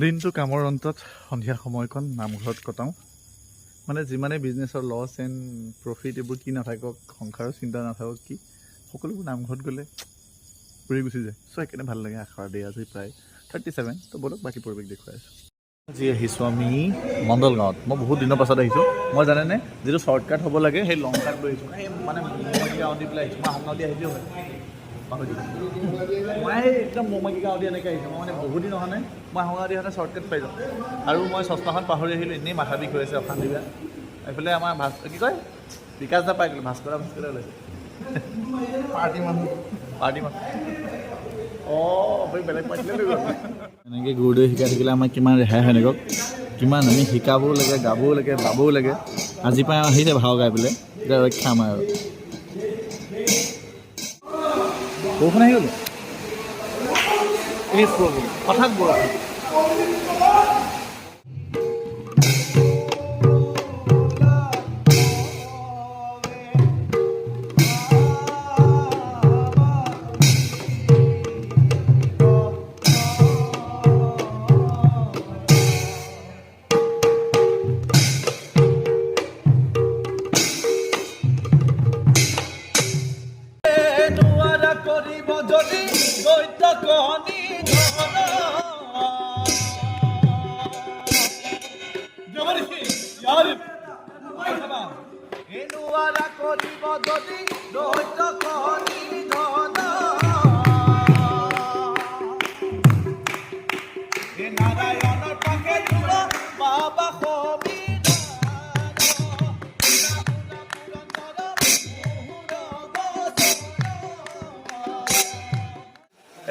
দিনটো কামৰ অন্তত সন্ধিয়া সময়কণ নামঘৰত কটাওঁ মানে যিমানে বিজনেছৰ লছ এণ্ড প্ৰফিট এইবোৰ কি নাথাকক সংসাৰৰ চিন্তা নাথাকক কি সকলোবোৰ নামঘৰত গ'লে ফুৰি গুচি যায় চ' সেইকাৰণে ভাল লাগে আশাৰ ডে আজি প্ৰায় 37 তো বলক বাকী পৰিৱেশ দেখুৱাই আছোঁ আজি আহিছোঁ আমি মণ্ডল গাঁৱত মই বহুত দিনৰ পাছত আহিছোঁ মই জানেনে যিটো শ্বৰ্টকাট হ'ব লাগে সেই লং কাট লৈ আহিছোঁ এই মানে মমাকি গাঁও দি পেলাই আহিছোঁ মই আহোম গাঁও দি আহিছোঁ মই একদম মমাকি গাঁও দি এনেকৈ আহিছোঁ মই মানে বহুত দিন অহা নাই মই আহোম গাঁও দি অহা শ্বৰ্টকাট পাই যাওঁ আৰু মই চশমাখন পাহৰি আহিলোঁ এনেই মাথা বিষ হৈ আছে অশান্তি বেয়া এইফালে আমাৰ কি কয় বিকাশ দা পাই গ'লোঁ ভাস্কৰ ওলাইছে পাৰ্টি মানুহ বেলেগ পাইছিলে এনেকৈ গুৰুদেৱে শিকাই থাকিলে আমাৰ কিমান ৰেহাই হয় নেকক কিমান আমি শিকাবও লাগে গাবও লাগে বাবও লাগে আজি পাই আহিছে ভাও গাই পেলাই এতিয়া ৰক্ষা আমাৰ আৰু বৰষুণ আহি গ'লো হঠাৎ বৰষুণ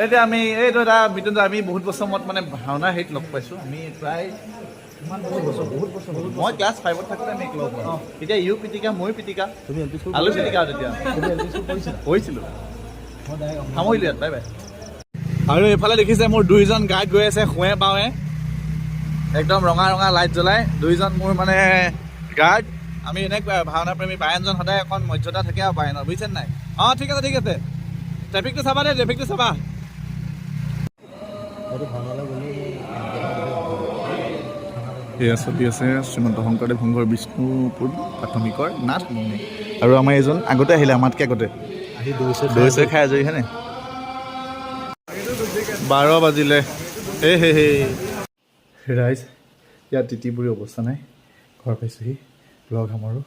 এতিয়া আমি এইটো এটা বিতুন আমি বহুত বছৰ মত মানে ভাওনা হেৰিত লগ পাইছোঁ আমি প্ৰায় বহুত বছৰ মই ক্লাছ 5ত থাকোঁতে আমি লগ পাওঁ তেতিয়া ইউ পিটিকা ময়ো পিটিকা তুমি আলু পিটিকা তেতিয়া কৈছিলোঁ সামৰিলোঁ ইয়াত বাই বাই আৰু এইফালে দেখিছে মোৰ দুইজন গাইড গৈ আছে শুৱে বাৱে একদম ৰঙা ৰঙা লাইট জ্বলাই দুইজন মোৰ মানে গাৰ্ড আমি এনেকুৱা ভাওনা প্ৰেমী বায়নজন সদায় এখন মৰ্যাদা থাকে আৰু বায়নৰ বুজিছে নাই অঁ ঠিক আছে ট্ৰেফিকটো চাবা দেই ট্ৰেফিকটো চাবা এয়া চলি আছে শ্ৰীমন্ত শংকৰদেৱ সংঘৰ বিষ্ণুপুৰ প্ৰাথমিকৰ নাথ মণি আৰু আমাৰ এইজন আগতে আহিলে আমাতকৈ আগতে দৈ চৈ খাই আজৰি হয়নে 12 বাজিলে হে ৰাইজ ইয়াত তিতিপুৰি অৱস্থা নাই ঘৰ পাইছোঁহি ব্লগ আমাৰো